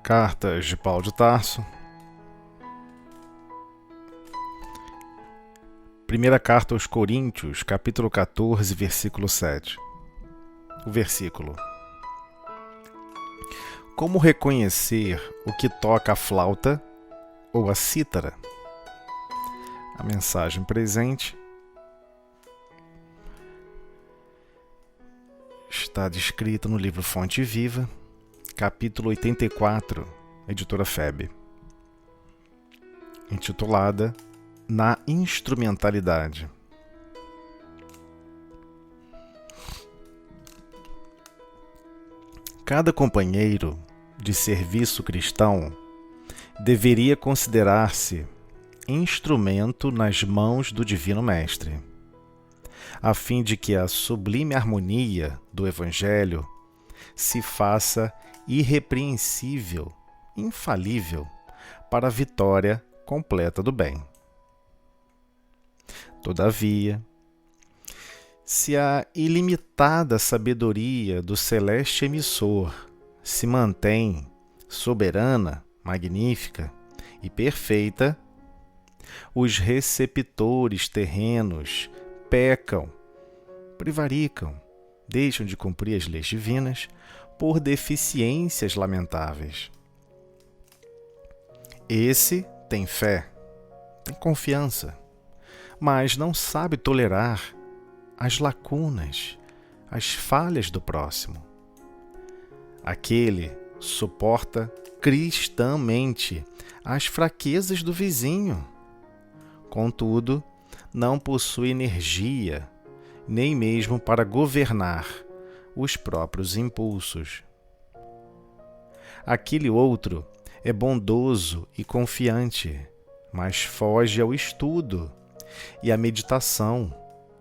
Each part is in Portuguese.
Cartas de Paulo de Tarso. Primeira carta aos Coríntios, capítulo 14, versículo 7. O versículo: Como reconhecer o que toca a flauta ou a cítara? A mensagem presente está descrita no livro Fonte Viva, capítulo 84, editora FEB, intitulada Na Instrumentalidade. Cada companheiro de serviço cristão deveria considerar-se instrumento nas mãos do Divino Mestre, a fim de que a sublime harmonia do Evangelho se faça irrepreensível, infalível, para a vitória completa do bem. Todavia, se a ilimitada sabedoria do celeste emissor se mantém soberana, magnífica e perfeita, os receptores terrenos pecam, prevaricam, deixam de cumprir as leis divinas por deficiências lamentáveis. Esse tem fé, tem confiança, mas não sabe tolerar as lacunas, as falhas do próximo. Aquele suporta cristãmente as fraquezas do vizinho. Contudo, não possui energia, nem mesmo para governar os próprios impulsos. Aquele outro é bondoso e confiante, mas foge ao estudo e à meditação,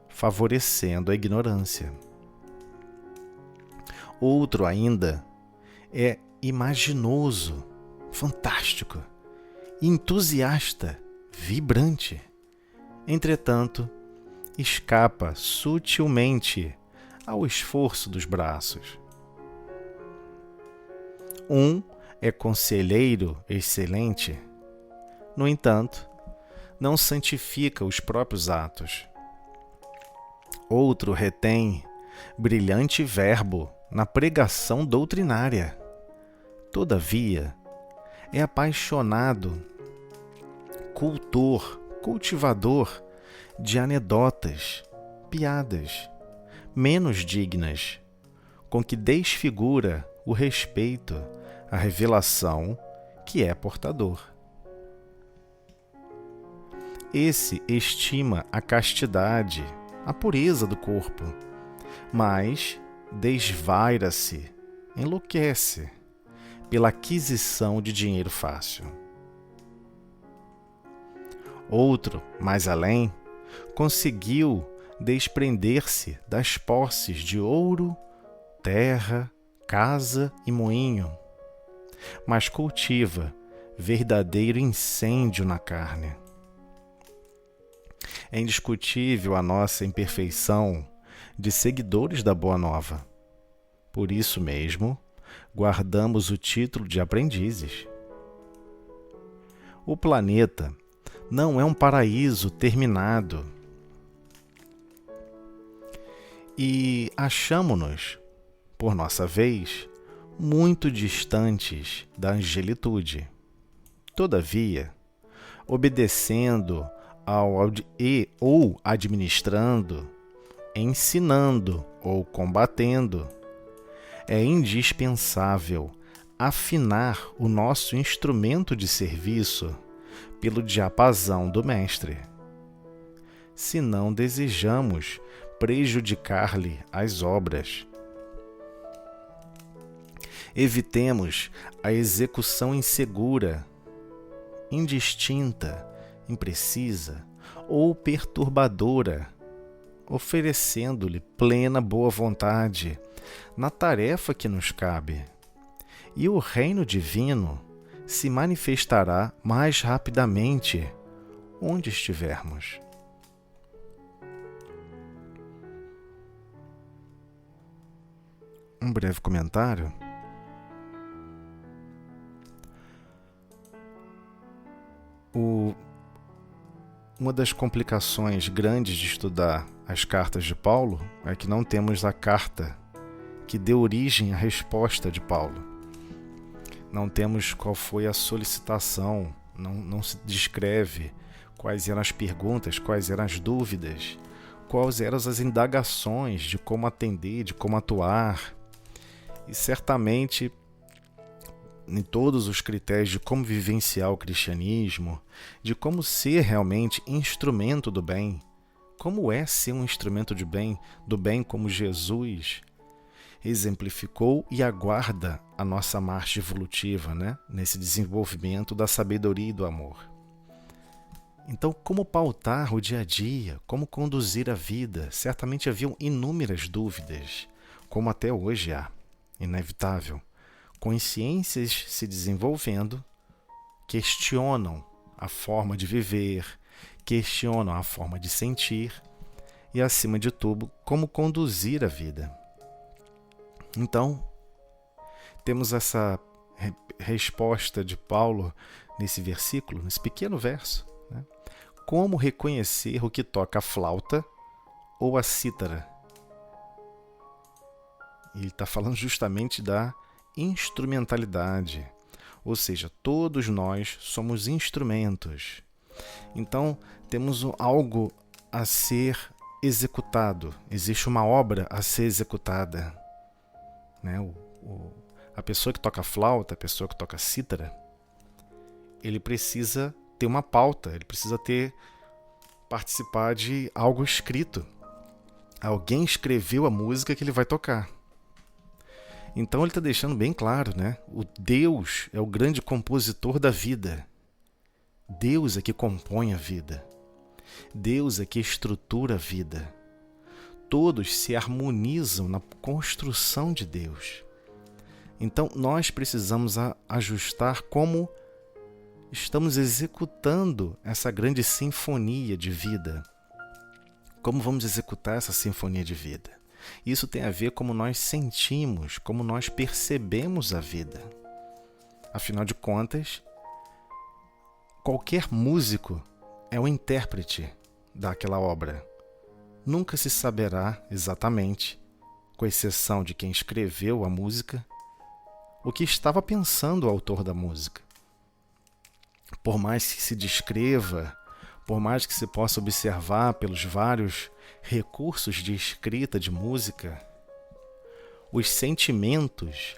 favorecendo a ignorância. Outro ainda é imaginoso, fantástico, entusiasta, vibrante. Entretanto, escapa sutilmente ao esforço dos braços. Um é conselheiro excelente, no entanto, não santifica os próprios atos. Outro retém brilhante verbo na pregação doutrinária. Todavia, é apaixonado, cultivador de anedotas, piadas, menos dignas, com que desfigura o respeito à revelação que é portador. Esse estima a castidade, a pureza do corpo, mas desvaira-se, enlouquece pela aquisição de dinheiro fácil. Outro, mais além, conseguiu desprender-se das posses de ouro, terra, casa e moinho, mas cultiva verdadeiro incêndio na carne. É indiscutível a nossa imperfeição de seguidores da Boa Nova. Por isso mesmo, guardamos o título de aprendizes. O planeta não é um paraíso terminado e achamo-nos, por nossa vez, muito distantes da angelitude. Todavia, obedecendo ou administrando, ensinando ou combatendo, é indispensável afinar o nosso instrumento de serviço pelo diapasão do Mestre. Se não desejamos prejudicar-lhe as obras, evitemos a execução insegura, indistinta, imprecisa ou perturbadora, oferecendo-lhe plena boa vontade na tarefa que nos cabe, e o reino divino se manifestará mais rapidamente onde estivermos. Um breve comentário. Uma das complicações grandes de estudar as cartas de Paulo é que não temos a carta que deu origem à resposta de Paulo. Não temos qual foi a solicitação, não se descreve quais eram as perguntas, quais eram as dúvidas, quais eram as indagações de como atender, de como atuar. E certamente, em todos os critérios de como vivenciar o cristianismo, de como ser realmente instrumento do bem, como é ser um instrumento de bem, do bem como Jesus exemplificou e aguarda a nossa marcha evolutiva, né? Nesse desenvolvimento da sabedoria e do amor. Então, como pautar o dia a dia, como conduzir a vida? Certamente haviam inúmeras dúvidas, como até hoje há, inevitável. Consciências se desenvolvendo, questionam a forma de viver, questionam a forma de sentir e, acima de tudo, como conduzir a vida. Então, temos essa resposta de Paulo nesse versículo, nesse pequeno verso, né? Como reconhecer o que toca a flauta ou a cítara? Ele está falando justamente da instrumentalidade, ou seja, todos nós somos instrumentos. Então, temos algo a ser executado, existe uma obra a ser executada. Né? A pessoa que toca flauta, a pessoa que toca cítara, ele precisa ter uma pauta, ele precisa participar de algo escrito. Alguém escreveu a música que ele vai tocar. Então ele está deixando bem claro, né? O Deus é o grande compositor da vida. Deus é que compõe a vida. Deus é que estrutura a vida. Todos se harmonizam na construção de Deus. Então, nós precisamos ajustar como estamos executando essa grande sinfonia de vida. Como vamos executar essa sinfonia de vida? Isso tem a ver com como nós sentimos, como nós percebemos a vida. Afinal de contas, qualquer músico é o intérprete daquela obra. Nunca se saberá exatamente, com exceção de quem escreveu a música, o que estava pensando o autor da música. Por mais que se descreva, por mais que se possa observar pelos vários recursos de escrita de música, os sentimentos,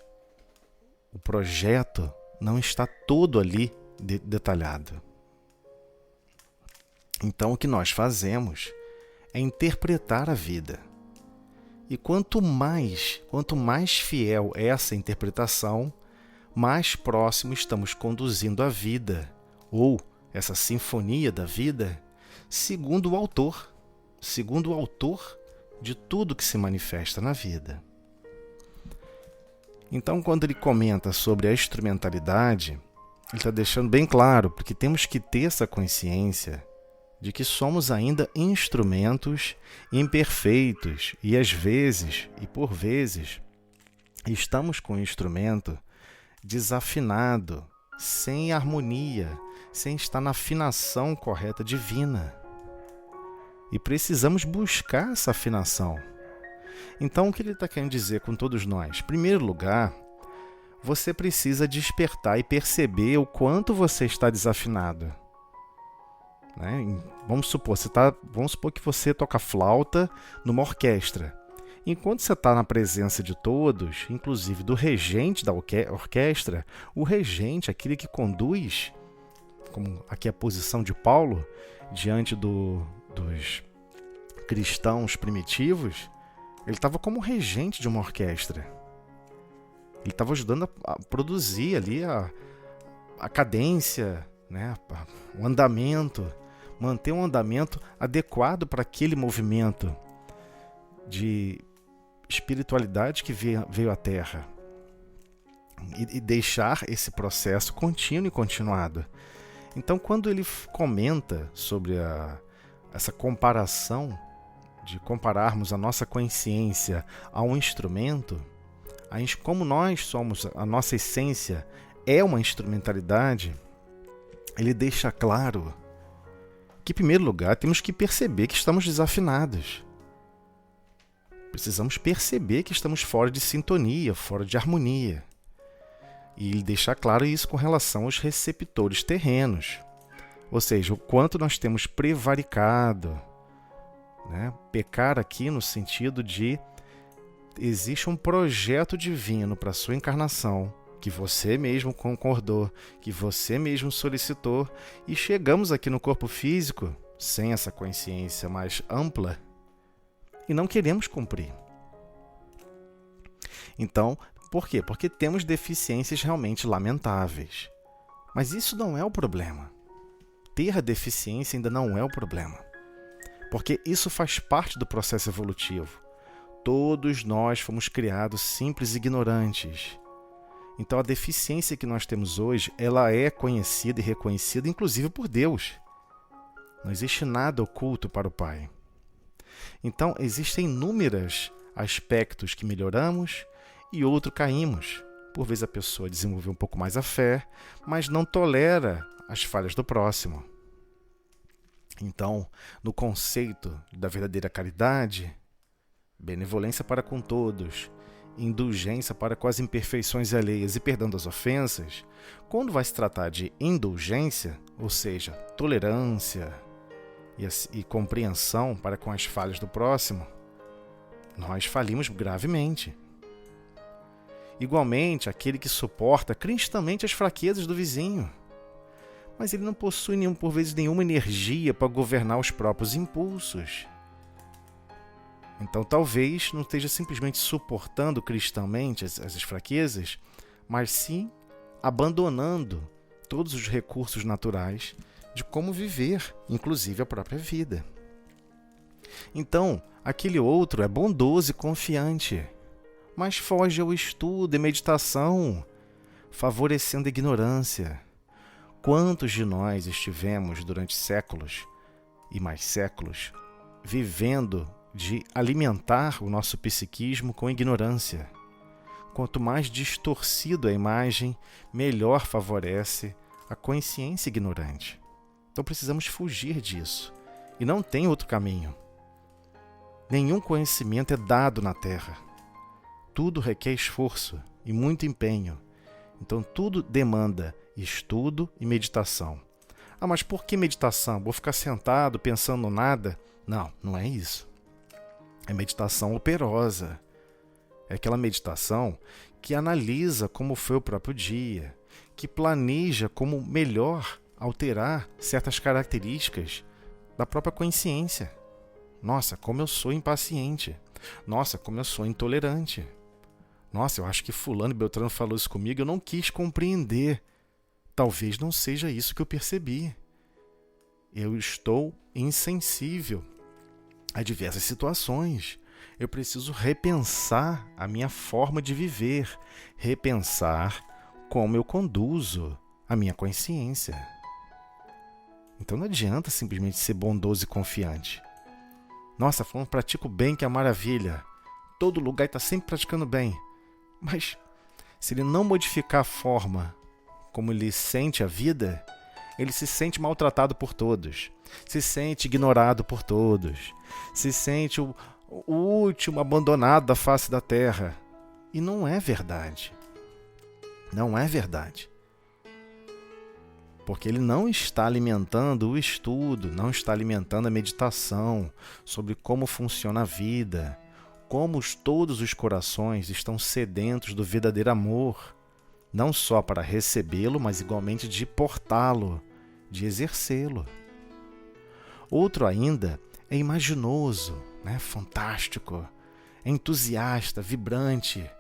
o projeto não está todo ali detalhado. Então o que nós fazemos é interpretar a vida. E quanto mais fiel é essa interpretação, mais próximo estamos conduzindo a vida, ou essa sinfonia da vida, segundo o autor de tudo que se manifesta na vida. Então, quando ele comenta sobre a instrumentalidade, ele está deixando bem claro, porque temos que ter essa consciência de que somos ainda instrumentos imperfeitos e às vezes, e por vezes, estamos com o instrumento desafinado, sem harmonia, sem estar na afinação correta divina. E precisamos buscar essa afinação. Então, o que ele está querendo dizer com todos nós? Em primeiro lugar, você precisa despertar e perceber o quanto você está desafinado. Né? Vamos supor que você toca flauta numa orquestra. Enquanto você está na presença de todos, inclusive do regente da orquestra, o regente, aquele que conduz, como aqui a posição de Paulo, diante dos cristãos primitivos, ele estava como regente de uma orquestra. Ele estava ajudando a produzir ali a cadência, né? O andamento, manter um andamento adequado para aquele movimento de espiritualidade que veio à Terra. E deixar esse processo contínuo e continuado. Então, quando ele comenta sobre essa comparação, de compararmos a nossa consciência a um instrumento, como nós somos, a nossa essência é uma instrumentalidade, ele deixa claro que, em primeiro lugar, temos que perceber que estamos desafinados. Precisamos perceber que estamos fora de sintonia, fora de harmonia. E ele deixa claro isso com relação aos receptores terrenos. Ou seja, o quanto nós temos prevaricado, né? Pecar aqui no sentido de existe um projeto divino para a sua encarnação, que você mesmo concordou, que você mesmo solicitou, e chegamos aqui no corpo físico sem essa consciência mais ampla e não queremos cumprir. Então, por quê? Porque temos deficiências realmente lamentáveis. Mas isso não é o problema. Ter a deficiência ainda não é o problema. Porque isso faz parte do processo evolutivo. Todos nós fomos criados simples e ignorantes. Então a deficiência que nós temos hoje, ela é conhecida e reconhecida inclusive por Deus. Não existe nada oculto para o Pai. Então existem inúmeros aspectos que melhoramos e outro caímos. Por vezes a pessoa desenvolve um pouco mais a fé, mas não tolera as falhas do próximo. Então, no conceito da verdadeira caridade, benevolência para com todos, indulgência para com as imperfeições alheias e perdão das ofensas, quando vai se tratar de indulgência, ou seja, tolerância e compreensão para com as falhas do próximo, nós falhamos gravemente. Igualmente, aquele que suporta cristamente as fraquezas do vizinho, mas ele não possui, por vezes, nenhuma energia para governar os próprios impulsos. Então, talvez não esteja simplesmente suportando cristamente essas fraquezas, mas sim abandonando todos os recursos naturais de como viver, inclusive a própria vida. Então, aquele outro é bondoso e confiante, mas foge ao estudo e meditação, favorecendo a ignorância. Quantos de nós estivemos durante séculos e mais séculos vivendo de alimentar o nosso psiquismo com ignorância? Quanto mais distorcido a imagem, melhor favorece a consciência ignorante. Então precisamos fugir disso. E não tem outro caminho. Nenhum conhecimento é dado na Terra. Tudo requer esforço e muito empenho. Então tudo demanda estudo e meditação. Ah, mas por que meditação? Vou ficar sentado pensando nada? Não, não é isso. É meditação operosa. É aquela meditação que analisa como foi o próprio dia, que planeja como melhor alterar certas características da própria consciência. Nossa, como eu sou impaciente. Nossa, como eu sou intolerante. Nossa, eu acho que fulano e Beltrano falou isso comigo, eu não quis compreender. Talvez não seja isso que eu percebi. Eu estou insensível a diversas situações. Eu preciso repensar a minha forma de viver, repensar como eu conduzo a minha consciência. Então não adianta simplesmente ser bondoso e confiante. Nossa, falando pratico bem, que é maravilha. Todo lugar está sempre praticando bem. Mas se ele não modificar a forma como ele sente a vida, ele se sente maltratado por todos, se sente ignorado por todos, se sente o último abandonado da face da terra. E não é verdade. Não é verdade. Porque ele não está alimentando o estudo, não está alimentando a meditação sobre como funciona a vida, como todos os corações estão sedentos do verdadeiro amor, não só para recebê-lo, mas igualmente de portá-lo, de exercê-lo. Outro ainda é imaginoso, fantástico, é entusiasta, vibrante,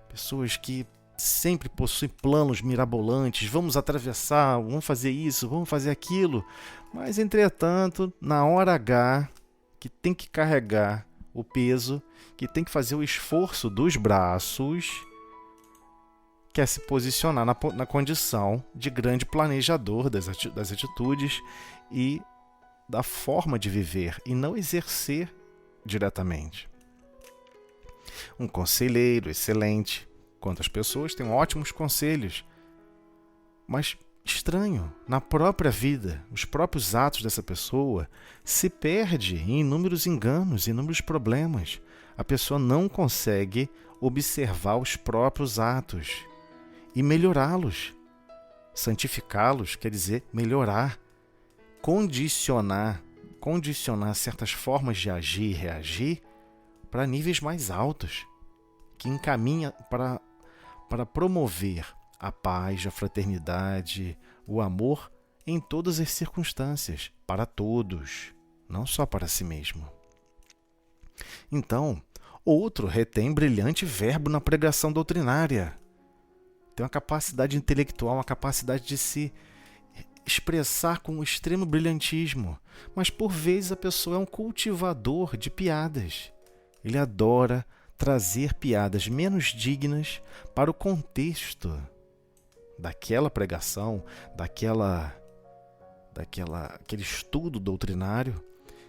pessoas que sempre possuem planos mirabolantes, vamos atravessar, vamos fazer isso, vamos fazer aquilo, mas entretanto, na hora H, que tem que carregar o peso, que tem que fazer o esforço dos braços, quer se posicionar na condição de grande planejador das atitudes e da forma de viver, e não exercer diretamente. Um conselheiro excelente. Quantas pessoas têm ótimos conselhos, mas estranho. Na própria vida, os próprios atos dessa pessoa se perde em inúmeros enganos, inúmeros problemas. A pessoa não consegue observar os próprios atos e melhorá-los. Santificá-los quer dizer melhorar, condicionar certas formas de agir e reagir para níveis mais altos, que encaminha para promover a paz, a fraternidade, o amor em todas as circunstâncias, para todos, não só para si mesmo. Então, outro retém brilhante verbo na pregação doutrinária. Tem uma capacidade intelectual, uma capacidade de se expressar com extremo brilhantismo, mas por vezes a pessoa é um cultivador de piadas. Ele adora trazer piadas menos dignas para o contexto daquela pregação, aquele estudo doutrinário,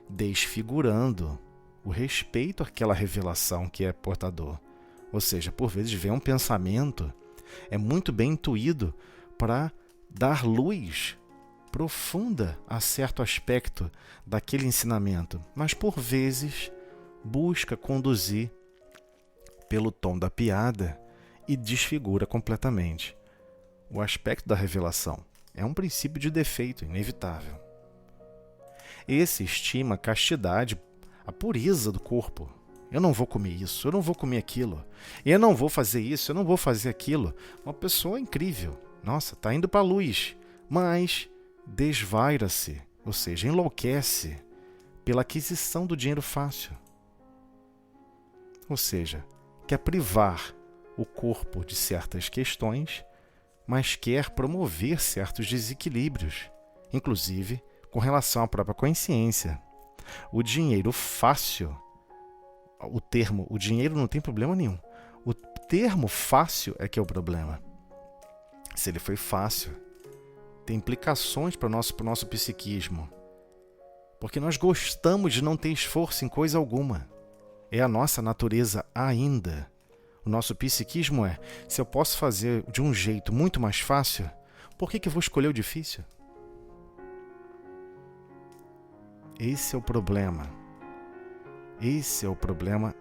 desfigurando o respeito àquela revelação que é portador. Ou seja, por vezes vem um pensamento, é muito bem intuído para dar luz profunda a certo aspecto daquele ensinamento, mas por vezes busca conduzir pelo tom da piada e desfigura completamente o aspecto da revelação. É um princípio de defeito inevitável. Esse estima a castidade, a pureza do corpo. Eu não vou comer isso, eu não vou comer aquilo, eu não vou fazer isso, eu não vou fazer aquilo. Uma pessoa incrível, nossa, está indo para a luz, mas desvaira-se, ou seja, enlouquece pela aquisição do dinheiro fácil. Ou seja, quer privar o corpo de certas questões, mas quer promover certos desequilíbrios, inclusive com relação à própria consciência. O dinheiro fácil, o dinheiro não tem problema nenhum. O termo fácil é que é o problema. Se ele foi fácil, tem implicações para o nosso psiquismo. Porque nós gostamos de não ter esforço em coisa alguma. É a nossa natureza ainda. O nosso psiquismo é, se eu posso fazer de um jeito muito mais fácil, por que eu vou escolher o difícil? Esse é o problema. Esse é o problema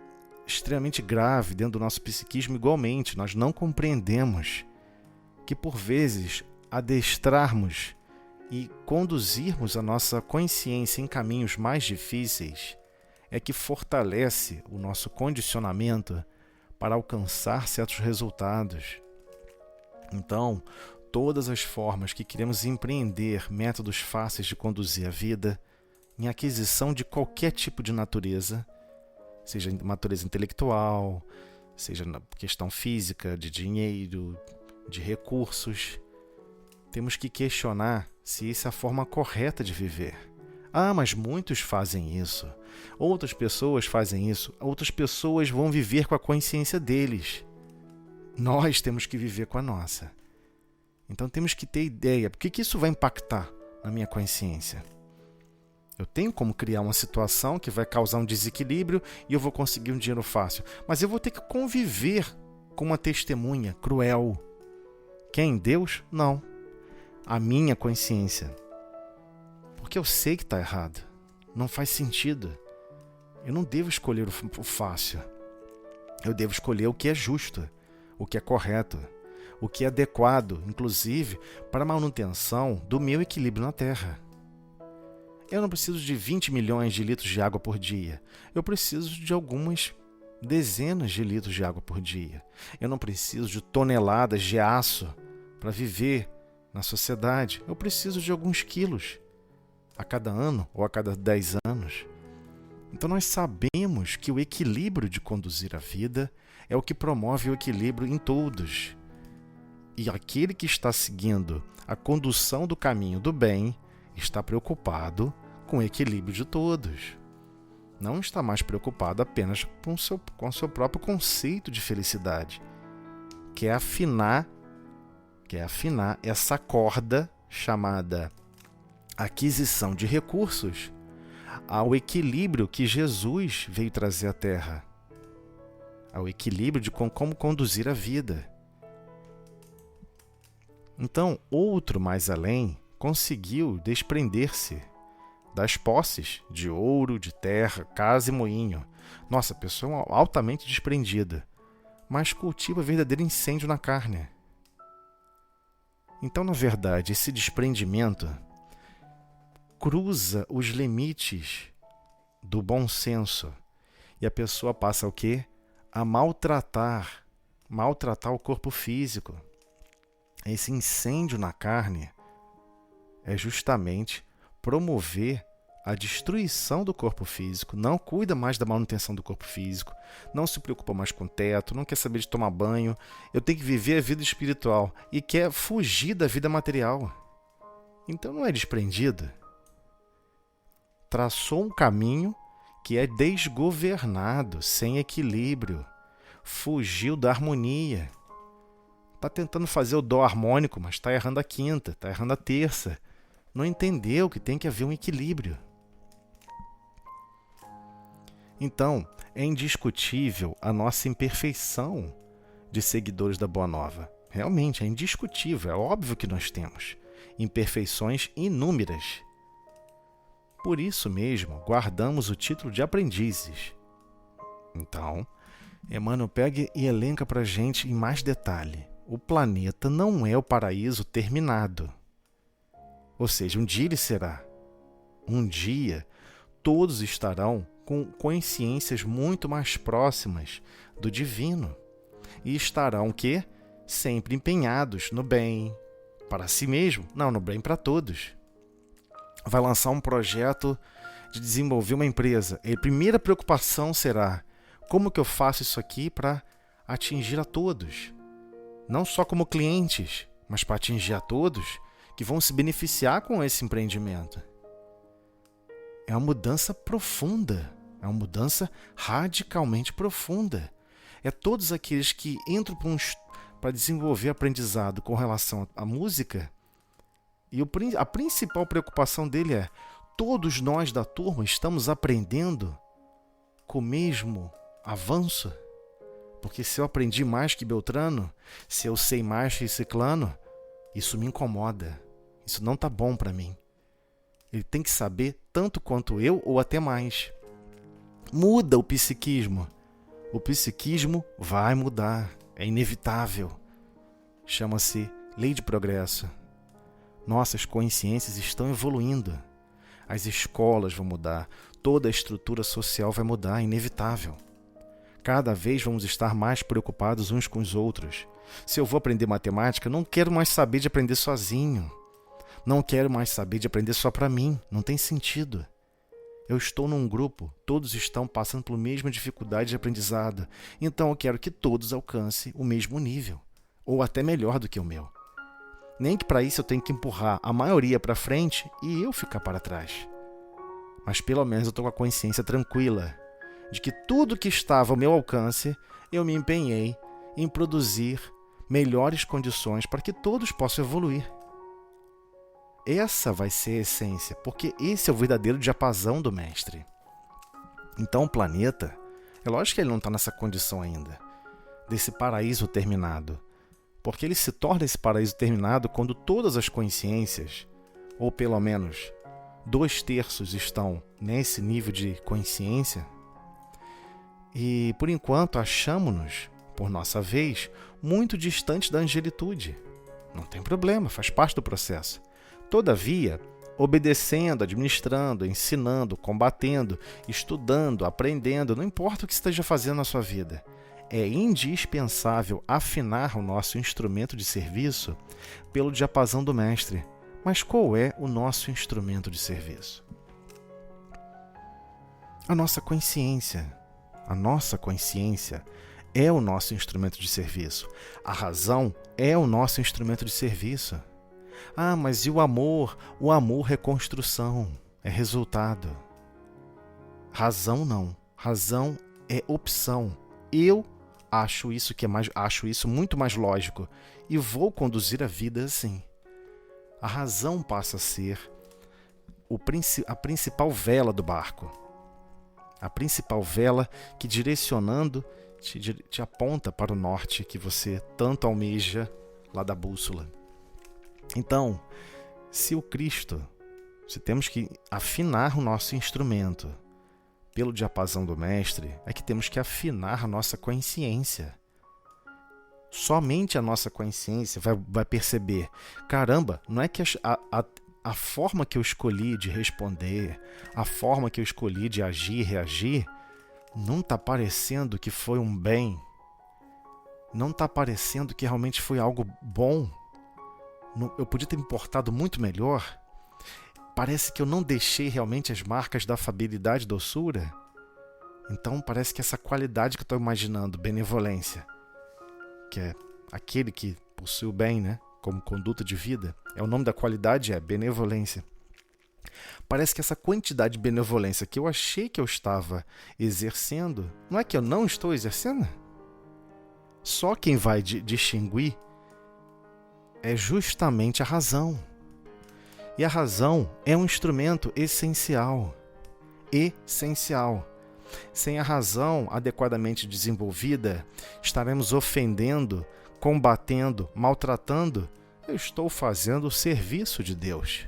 extremamente grave dentro do nosso psiquismo. Igualmente, nós não compreendemos que, por vezes, adestrarmos e conduzirmos a nossa consciência em caminhos mais difíceis é que fortalece o nosso condicionamento para alcançar certos resultados. Então, todas as formas que queremos empreender métodos fáceis de conduzir a vida, em aquisição de qualquer tipo de natureza, seja natureza intelectual, seja na questão física, de dinheiro, de recursos, temos que questionar se essa é a forma correta de viver. Ah, mas muitos fazem isso. Outras pessoas fazem isso. Outras pessoas vão viver com a consciência deles. Nós temos que viver com a nossa. Então temos que ter ideia. Por que isso vai impactar na minha consciência? Eu tenho como criar uma situação que vai causar um desequilíbrio e eu vou conseguir um dinheiro fácil. Mas eu vou ter que conviver com uma testemunha cruel. Quem? Deus? Não. A minha consciência. Porque eu sei que está errado. Não faz sentido. Eu não devo escolher o fácil. Eu devo escolher o que é justo, o que é correto, o que é adequado, inclusive, para a manutenção do meu equilíbrio na Terra. Eu não preciso de 20 milhões de litros de água por dia. Eu preciso de algumas dezenas de litros de água por dia. Eu não preciso de toneladas de aço para viver na sociedade. Eu preciso de alguns quilos a cada ano ou a cada 10 anos. Então nós sabemos que o equilíbrio de conduzir a vida é o que promove o equilíbrio em todos. E aquele que está seguindo a condução do caminho do bem está preocupado com o equilíbrio de todos. Não está mais preocupado apenas com o seu próprio conceito de felicidade. Quer afinar essa corda chamada aquisição de recursos ao equilíbrio que Jesus veio trazer à Terra, ao equilíbrio de como conduzir a vida. Então, outro mais além conseguiu desprender-se das posses de ouro, de terra, casa e moinho. Nossa, pessoa altamente desprendida, mas cultiva verdadeiro incêndio na carne. Então, na verdade, esse desprendimento cruza os limites do bom senso e a pessoa passa o quê? A maltratar o corpo físico. Esse incêndio na carne é justamente promover a destruição do corpo físico, não cuida mais da manutenção do corpo físico, não se preocupa mais com o teto, não quer saber de tomar banho, eu tenho que viver a vida espiritual e quer fugir da vida material. Então não é desprendido. Traçou um caminho que é desgovernado, sem equilíbrio, fugiu da harmonia. Está tentando fazer o dó harmônico, mas está errando a quinta, está errando a terça. Não entendeu que tem que haver um equilíbrio. Então, é indiscutível a nossa imperfeição de seguidores da Boa Nova. Realmente, é indiscutível, é óbvio que nós temos imperfeições inúmeras. Por isso mesmo, guardamos o título de aprendizes. Então, Emmanuel pega e elenca para a gente em mais detalhe. O planeta não é o paraíso terminado. Ou seja, um dia ele será. Um dia, todos estarão com consciências muito mais próximas do divino. E estarão o quê? Sempre empenhados no bem. Para si mesmo? Não, no bem para todos. Vai lançar um projeto de desenvolver uma empresa. A primeira preocupação será: como que eu faço isso aqui para atingir a todos? Não só como clientes, mas para atingir a todos que vão se beneficiar com esse empreendimento. É uma mudança profunda, é uma mudança radicalmente profunda. É todos aqueles que entram para desenvolver aprendizado com relação à música, e a principal preocupação dele é: todos nós da turma estamos aprendendo com o mesmo avanço? Porque se eu aprendi mais que Beltrano, se eu sei mais que Ciclano, isso me incomoda. Isso não está bom para mim. Ele tem que saber tanto quanto eu ou até mais. Muda o psiquismo. O psiquismo vai mudar. É inevitável. Chama-se lei de progresso. Nossas consciências estão evoluindo. As escolas vão mudar. Toda a estrutura social vai mudar. É inevitável. Cada vez vamos estar mais preocupados uns com os outros. Se eu vou aprender matemática, não quero mais saber de aprender sozinho. Não quero mais saber de aprender só para mim. Não tem sentido. Eu estou num grupo, todos estão passando pela mesma dificuldade de aprendizado. Então eu quero que todos alcancem o mesmo nível, ou até melhor do que o meu. Nem que para isso eu tenha que empurrar a maioria para frente e eu ficar para trás. Mas pelo menos eu estou com a consciência tranquila de que tudo que estava ao meu alcance, eu me empenhei em produzir melhores condições para que todos possam evoluir. Essa vai ser a essência, porque esse é o verdadeiro diapasão do mestre. Então o planeta, é lógico que ele não está nessa condição ainda, desse paraíso terminado, porque ele se torna esse paraíso terminado quando todas as consciências, ou pelo menos 2/3 estão nesse nível de consciência. E, por enquanto, achamo-nos, por nossa vez, muito distantes da angelitude. Não tem problema, faz parte do processo. Todavia, obedecendo, administrando, ensinando, combatendo, estudando, aprendendo, não importa o que esteja fazendo na sua vida, é indispensável afinar o nosso instrumento de serviço pelo diapasão do mestre. Mas qual é o nosso instrumento de serviço? A nossa consciência. A nossa consciência é o nosso instrumento de serviço. A razão é o nosso instrumento de serviço. Ah, mas e o amor? O amor é construção, é resultado. Razão não. Razão é opção. Eu acho isso muito mais lógico e vou conduzir a vida assim. A razão passa a ser a principal vela do barco. A principal vela que, direcionando, te aponta para o norte que você tanto almeja lá da bússola. Então, se temos que afinar o nosso instrumento pelo diapasão do mestre, é que temos que afinar a nossa consciência. Somente a nossa consciência vai perceber, caramba, não é que a forma que eu escolhi de responder, a forma que eu escolhi de agir e reagir, não está parecendo que foi um bem, não está parecendo que realmente foi algo bom. Eu podia ter me portado muito melhor. Parece que eu não deixei realmente as marcas da afabilidade e doçura. Então parece que essa qualidade que eu estou imaginando, benevolência, que é aquele que possui o bem, né, como conduta de vida, o nome da qualidade é benevolência. Parece que essa quantidade de benevolência que eu achei que eu estava exercendo, não é que eu não estou exercendo? Só quem vai distinguir é justamente a razão. E a razão é um instrumento essencial. Essencial. Sem a razão adequadamente desenvolvida, estaremos ofendendo, combatendo, maltratando. Eu estou fazendo o serviço de Deus.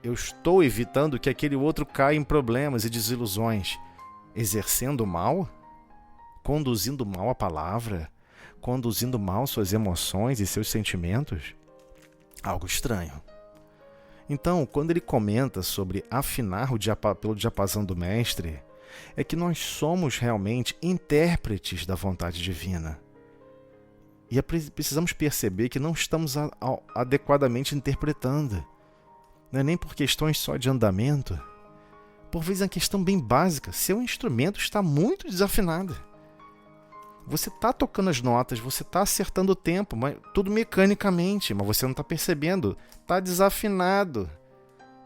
Eu estou evitando que aquele outro caia em problemas e desilusões. Exercendo mal? Conduzindo mal a palavra? Conduzindo mal suas emoções e seus sentimentos? Algo estranho. Então, quando ele comenta sobre afinar pelo diapasão do mestre, é que nós somos realmente intérpretes da vontade divina. E precisamos perceber que não estamos adequadamente interpretando. Não é nem por questões só de andamento. Por vezes é uma questão bem básica. Seu instrumento está muito desafinado. Você está tocando as notas, você está acertando o tempo, mas tudo mecanicamente, mas você não está percebendo. Está desafinado.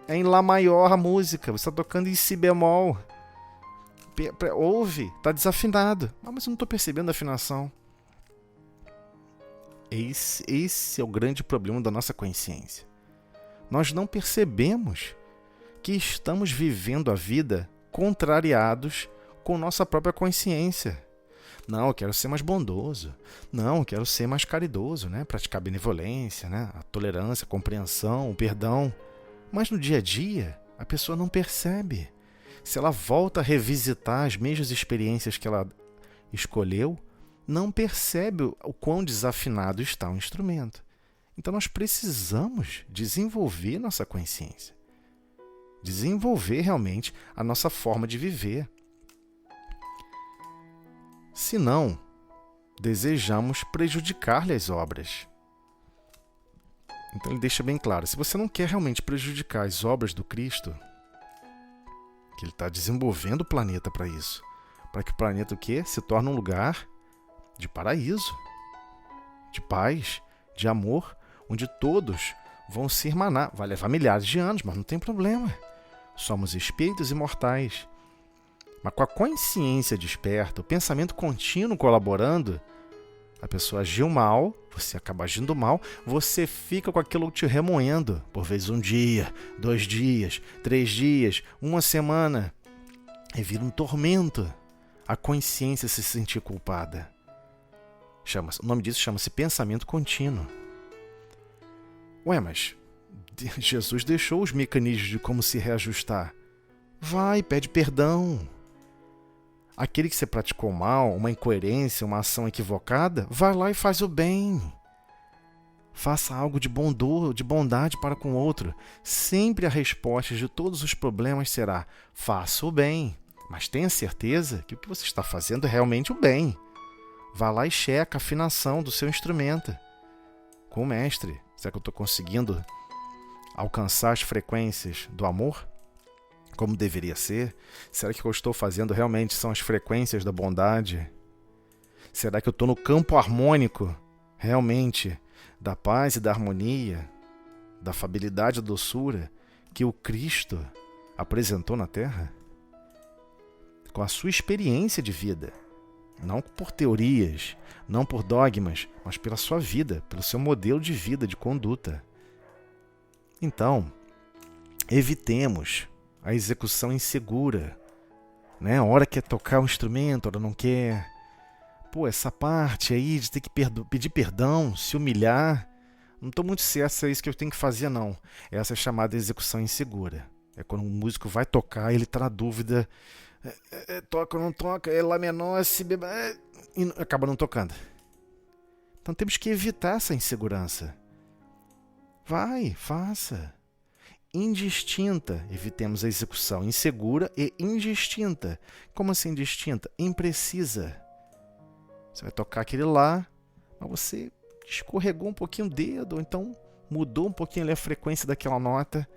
É em Lá maior a música, você está tocando em Si bemol. Ouve, está desafinado. Mas eu não estou percebendo a afinação. Esse é o grande problema da nossa consciência. Nós não percebemos que estamos vivendo a vida contrariados com nossa própria consciência. Não, eu quero ser mais bondoso. Não, eu quero ser mais caridoso, né? Praticar benevolência, né? A tolerância, a compreensão, o perdão. Mas no dia a dia, a pessoa não percebe. Se ela volta a revisitar as mesmas experiências que ela escolheu, não percebe o quão desafinado está o instrumento. Então nós precisamos desenvolver nossa consciência. Desenvolver realmente a nossa forma de viver. Senão, desejamos prejudicar-lhe as obras. Então ele deixa bem claro, se você não quer realmente prejudicar as obras do Cristo, que ele está desenvolvendo o planeta para isso, para que o planeta o quê? Se torne um lugar de paraíso, de paz, de amor, onde todos vão se irmanar. Vai levar milhares de anos, mas não tem problema. Somos espíritos imortais. Mas com a consciência desperta, o pensamento contínuo colaborando, a pessoa agiu mal, você acaba agindo mal, você fica com aquilo te remoendo, por vezes 1 dia, 2 dias, 3 dias, 1 semana. E vira um tormento a consciência se sentir culpada. O nome disso chama-se pensamento contínuo. Ué, mas Jesus deixou os mecanismos de como se reajustar. Vai, pede perdão. Aquele que você praticou mal, uma incoerência, uma ação equivocada, vai lá e faz o bem. Faça algo de bondade para com o outro. Sempre a resposta de todos os problemas será: faça o bem. Mas tenha certeza que o que você está fazendo é realmente o bem. Vá lá e checa a afinação do seu instrumento. Com o mestre, será que eu estou conseguindo alcançar as frequências do amor como deveria ser? Será que o que eu estou fazendo realmente são as frequências da bondade? Será que eu estou no campo harmônico, realmente, da paz e da harmonia, da afabilidade e da doçura que o Cristo apresentou na Terra? Com a sua experiência de vida. Não por teorias, não por dogmas, mas pela sua vida, pelo seu modelo de vida, de conduta. Então, evitemos a execução insegura, né? A hora quer tocar um instrumento, a hora não quer. Essa parte aí de ter que pedir perdão, se humilhar, não estou muito certo se é isso que eu tenho que fazer, não. Essa é chamada execução insegura. É quando um músico vai tocar e ele está na dúvida, toca ou não toca, é Lá menor, si bemol, e acaba não tocando. Então temos que evitar essa insegurança. Vai, faça. Indistinta, evitemos a execução insegura e indistinta. Como assim indistinta? Imprecisa. Você vai tocar aquele Lá, mas você escorregou um pouquinho o dedo, ou então mudou um pouquinho ali a frequência daquela nota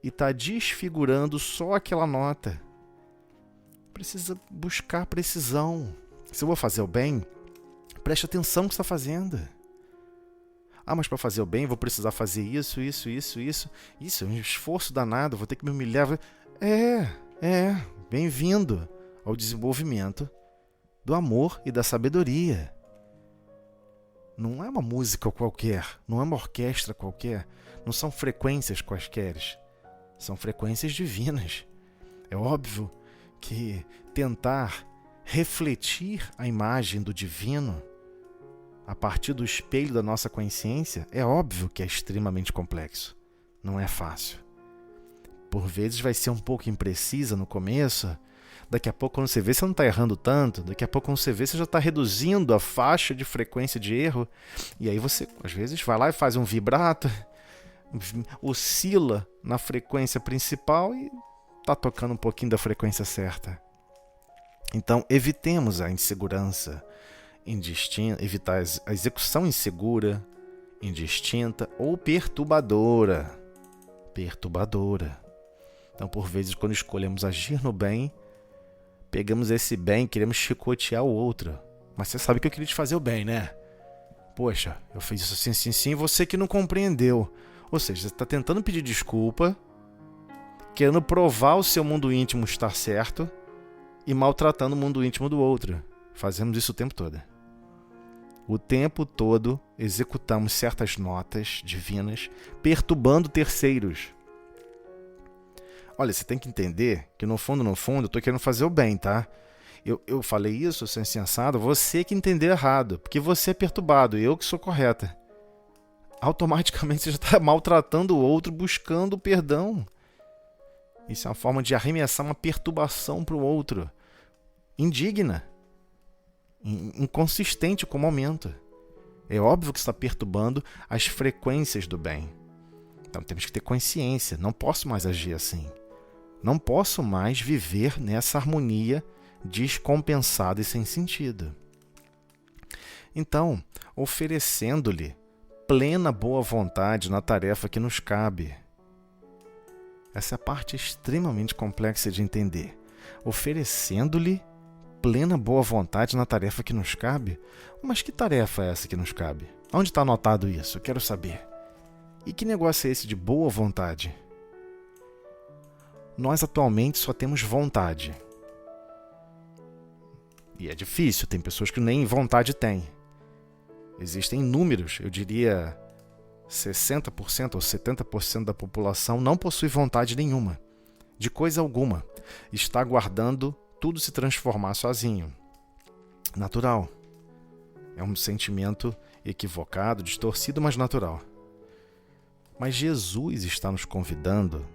e está desfigurando só aquela nota. Precisa buscar precisão. Se eu vou fazer o bem, preste atenção no que você está fazendo. Mas para fazer o bem, vou precisar fazer isso. Isso é um esforço danado, vou ter que me humilhar. Bem-vindo ao desenvolvimento do amor e da sabedoria. Não é uma música qualquer, não é uma orquestra qualquer, não são frequências quaisqueres, são frequências divinas. É óbvio que tentar refletir a imagem do divino a partir do espelho da nossa consciência, é óbvio que é extremamente complexo. Não é fácil. Por vezes vai ser um pouco imprecisa no começo. Daqui a pouco, quando você vê, você não está errando tanto. Daqui a pouco, quando você vê, você já está reduzindo a faixa de frequência de erro. E aí você, às vezes, vai lá e faz um vibrato, oscila na frequência principal e está tocando um pouquinho da frequência certa. Então, evitemos a insegurança indistinta, evitar a execução insegura, indistinta ou perturbadora. Então, por vezes, quando escolhemos agir no bem, pegamos esse bem e queremos chicotear o outro. Mas você sabe que eu queria te fazer o bem, né? Poxa, eu fiz isso assim, você que não compreendeu. Ou seja, você está tentando pedir desculpa, querendo provar o seu mundo íntimo estar certo e maltratando o mundo íntimo do outro. Fazemos isso o tempo todo. O tempo todo executamos certas notas divinas, perturbando terceiros. Olha, você tem que entender que no fundo, eu estou querendo fazer o bem, tá? Eu falei isso, seu insensado, você que entendeu errado, porque você é perturbado, eu que sou correta. Automaticamente você já está maltratando o outro, buscando perdão. Isso é uma forma de arremessar uma perturbação para o outro. Indigna. Inconsistente com o momento. É óbvio que está perturbando as frequências do bem. Então temos que ter consciência. Não posso mais agir assim. Não posso mais viver nessa harmonia descompensada e sem sentido. Então, oferecendo-lhe plena boa vontade na tarefa que nos cabe. Essa é a parte extremamente complexa de entender. Oferecendo-lhe plena boa vontade na tarefa que nos cabe? Mas que tarefa é essa que nos cabe? Onde está anotado isso? Eu quero saber. E que negócio é esse de boa vontade? Nós atualmente só temos vontade. E é difícil, tem pessoas que nem vontade têm. Existem números, eu diria 60% ou 70% da população não possui vontade nenhuma, de coisa alguma. Está aguardando tudo se transformar sozinho. Natural. É um sentimento equivocado, distorcido, mas natural. Mas Jesus está nos convidando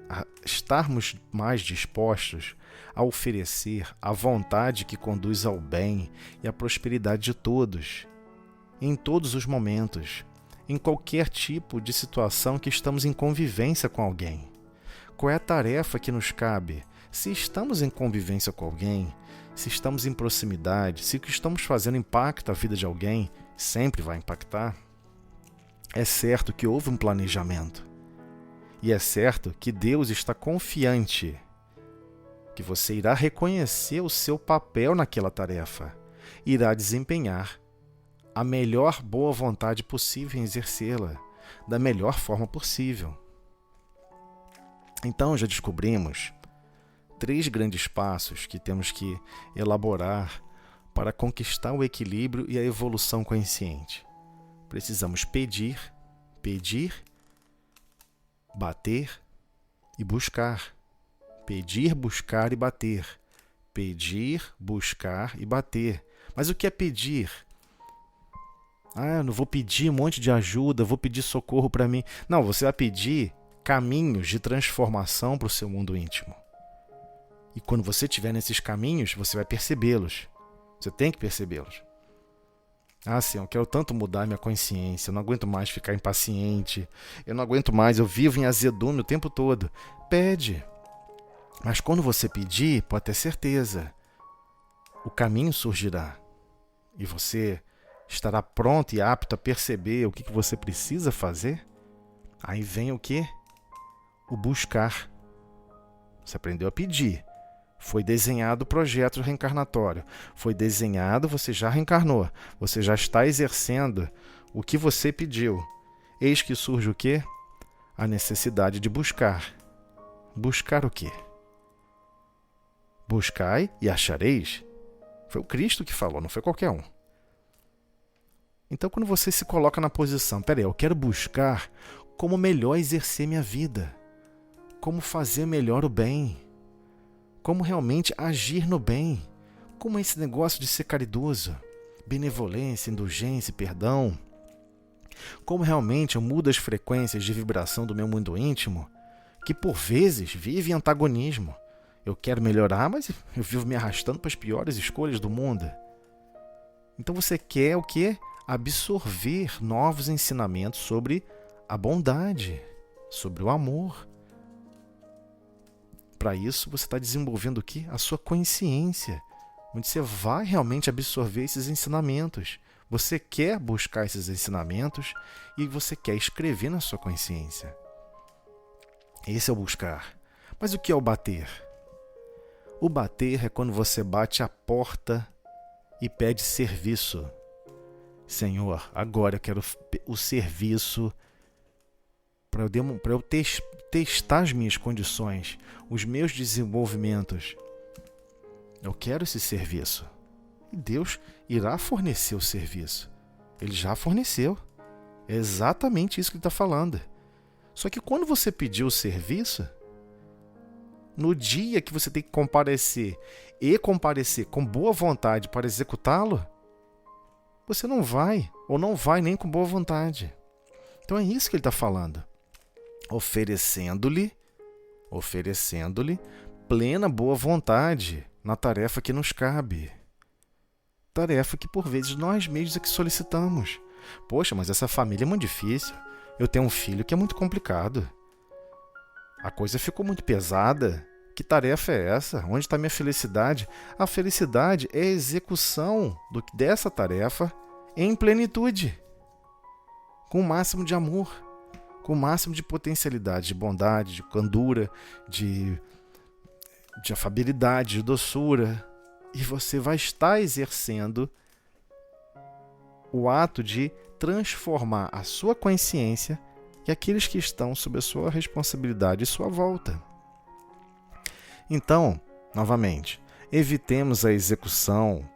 a estarmos mais dispostos a oferecer a vontade que conduz ao bem e à prosperidade de todos, em todos os momentos, em qualquer tipo de situação que estamos em convivência com alguém. Qual é a tarefa que nos cabe? Se estamos em convivência com alguém, se estamos em proximidade, se o que estamos fazendo impacta a vida de alguém, sempre vai impactar. É certo que houve um planejamento. E é certo que Deus está confiante que você irá reconhecer o seu papel naquela tarefa, irá desempenhar a melhor boa vontade possível em exercê-la, da melhor forma possível. Então já descobrimos 3 grandes passos que temos que elaborar para conquistar o equilíbrio e a evolução consciente. Precisamos pedir, bater e buscar. Pedir, buscar e bater. Pedir, buscar e bater. Mas o que é pedir? Ah, eu não vou pedir um monte de ajuda, vou pedir socorro para mim. Não, você vai pedir caminhos de transformação para o seu mundo íntimo. E quando você estiver nesses caminhos, você vai percebê-los. Você tem que percebê-los. Ah, sim, eu quero tanto mudar minha consciência, eu não aguento mais ficar impaciente, eu não aguento mais, eu vivo em azedume o tempo todo. Pede. Mas quando você pedir, pode ter certeza, o caminho surgirá. E você estará pronto e apto a perceber o que você precisa fazer. Aí vem o quê? O buscar. Você aprendeu a pedir. Foi desenhado o projeto reencarnatório. Foi desenhado, você já reencarnou. Você já está exercendo o que você pediu. Eis que surge o quê? A necessidade de buscar. Buscar o quê? Buscai e achareis. Foi o Cristo que falou, não foi qualquer um. Então, quando você se coloca na posição, peraí, eu quero buscar como melhor exercer minha vida. Como fazer melhor o bem. Como realmente agir no bem. Como é esse negócio de ser caridoso. Benevolência, indulgência, perdão. Como realmente eu mudo as frequências de vibração do meu mundo íntimo, que por vezes vive em antagonismo. Eu quero melhorar, mas eu vivo me arrastando para as piores escolhas do mundo. Então você quer o quê? Absorver novos ensinamentos sobre a bondade, sobre o amor. Para isso, você está desenvolvendo o quê? A sua consciência, onde você vai realmente absorver esses ensinamentos. Você quer buscar esses ensinamentos e você quer escrever na sua consciência. Esse é o buscar. Mas o que é o bater? O bater é quando você bate a porta e pede serviço. Senhor, agora eu quero o serviço para eu testar as minhas condições, os meus desenvolvimentos. Eu quero esse serviço. E Deus irá fornecer o serviço. Ele já forneceu. É exatamente isso que ele está falando. Só que quando você pediu o serviço, no dia que você tem que comparecer com boa vontade para executá-lo, você não vai, ou não vai nem com boa vontade. Então é isso que ele está falando. Oferecendo-lhe plena boa vontade na tarefa que nos cabe. Tarefa que por vezes nós mesmos é que solicitamos. Poxa, mas essa família é muito difícil. Eu tenho um filho que é muito complicado. A coisa ficou muito pesada. Que tarefa é essa? Onde está minha felicidade? A felicidade é a execução dessa tarefa em plenitude. Com o máximo de amor. Com o máximo de potencialidade, de bondade, de candura, de afabilidade, de doçura. E você vai estar exercendo o ato de transformar a sua consciência e aqueles que estão sob a sua responsabilidade e sua volta. Então, novamente, evitemos a execução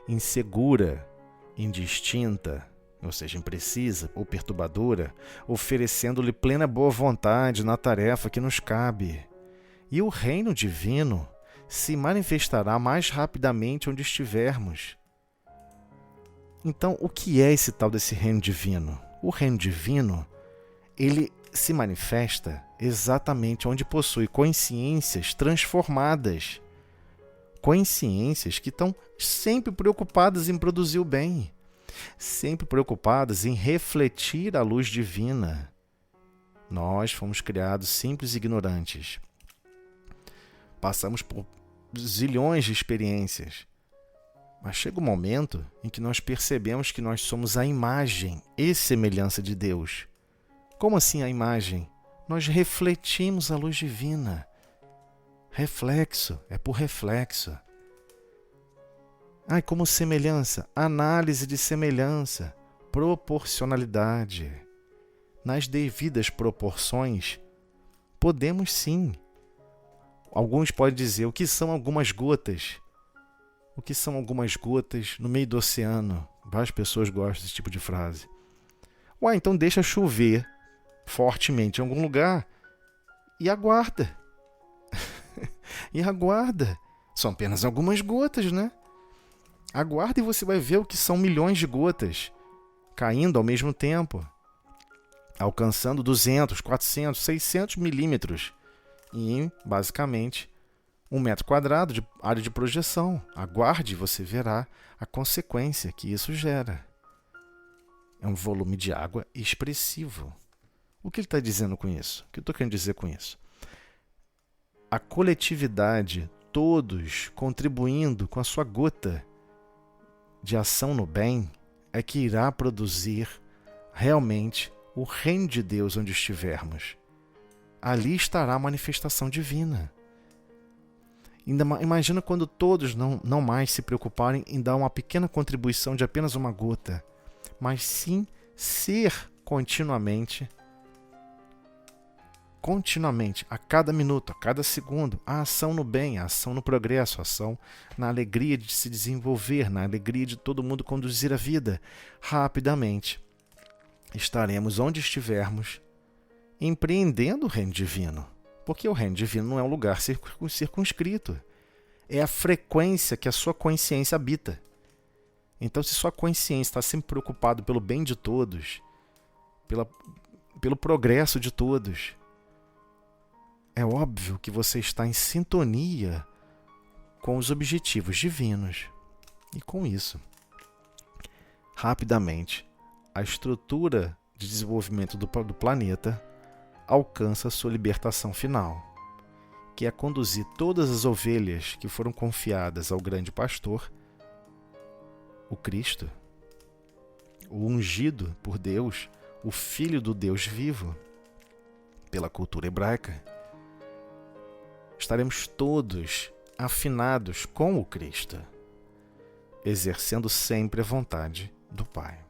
insegura, indistinta, ou seja, imprecisa ou perturbadora, oferecendo-lhe plena boa vontade na tarefa que nos cabe. E o reino divino se manifestará mais rapidamente onde estivermos. Então, o que é esse tal desse reino divino? O reino divino, ele se manifesta exatamente onde possui consciências transformadas. Consciências que estão sempre preocupadas em produzir o bem. Sempre preocupadas em refletir a luz divina. Nós fomos criados simples e ignorantes. Passamos por zilhões de experiências. Mas chega um momento em que nós percebemos que nós somos a imagem e semelhança de Deus. Como assim a imagem? Nós refletimos a luz divina. Reflexo, é por reflexo. Como semelhança? Análise de semelhança, proporcionalidade. Nas devidas proporções, podemos sim. Alguns podem dizer, o que são algumas gotas? O que são algumas gotas no meio do oceano? Várias pessoas gostam desse tipo de frase. Então deixa chover fortemente em algum lugar e aguarda. E aguarda. São apenas algumas gotas, né? Aguarda e você vai ver o que são milhões de gotas caindo ao mesmo tempo, alcançando 200, 400, 600 milímetros em, basicamente, 1 metro quadrado de área de projeção. Aguarde e você verá a consequência que isso gera. É um volume de água expressivo. O que ele está dizendo com isso? O que eu estou querendo dizer com isso? A coletividade, todos contribuindo com a sua gota de ação no bem, é que irá produzir realmente o reino de Deus onde estivermos. Ali estará a manifestação divina. Imagina quando todos não mais se preocuparem em dar uma pequena contribuição de apenas uma gota, mas sim ser continuamente, a cada minuto, a cada segundo, a ação no bem, a ação no progresso, a ação na alegria de se desenvolver, na alegria de todo mundo conduzir a vida. Rapidamente estaremos onde estivermos, empreendendo o reino divino. Porque o reino divino não é um lugar circunscrito. É a frequência que a sua consciência habita. Então, se sua consciência está sempre preocupada pelo bem de todos, pelo progresso de todos, é óbvio que você está em sintonia com os objetivos divinos. E com isso, rapidamente, a estrutura de desenvolvimento do planeta alcança sua libertação final, que é conduzir todas as ovelhas que foram confiadas ao grande pastor, o Cristo, o ungido por Deus, o Filho do Deus vivo, pela cultura hebraica. Estaremos todos afinados com o Cristo, exercendo sempre a vontade do Pai.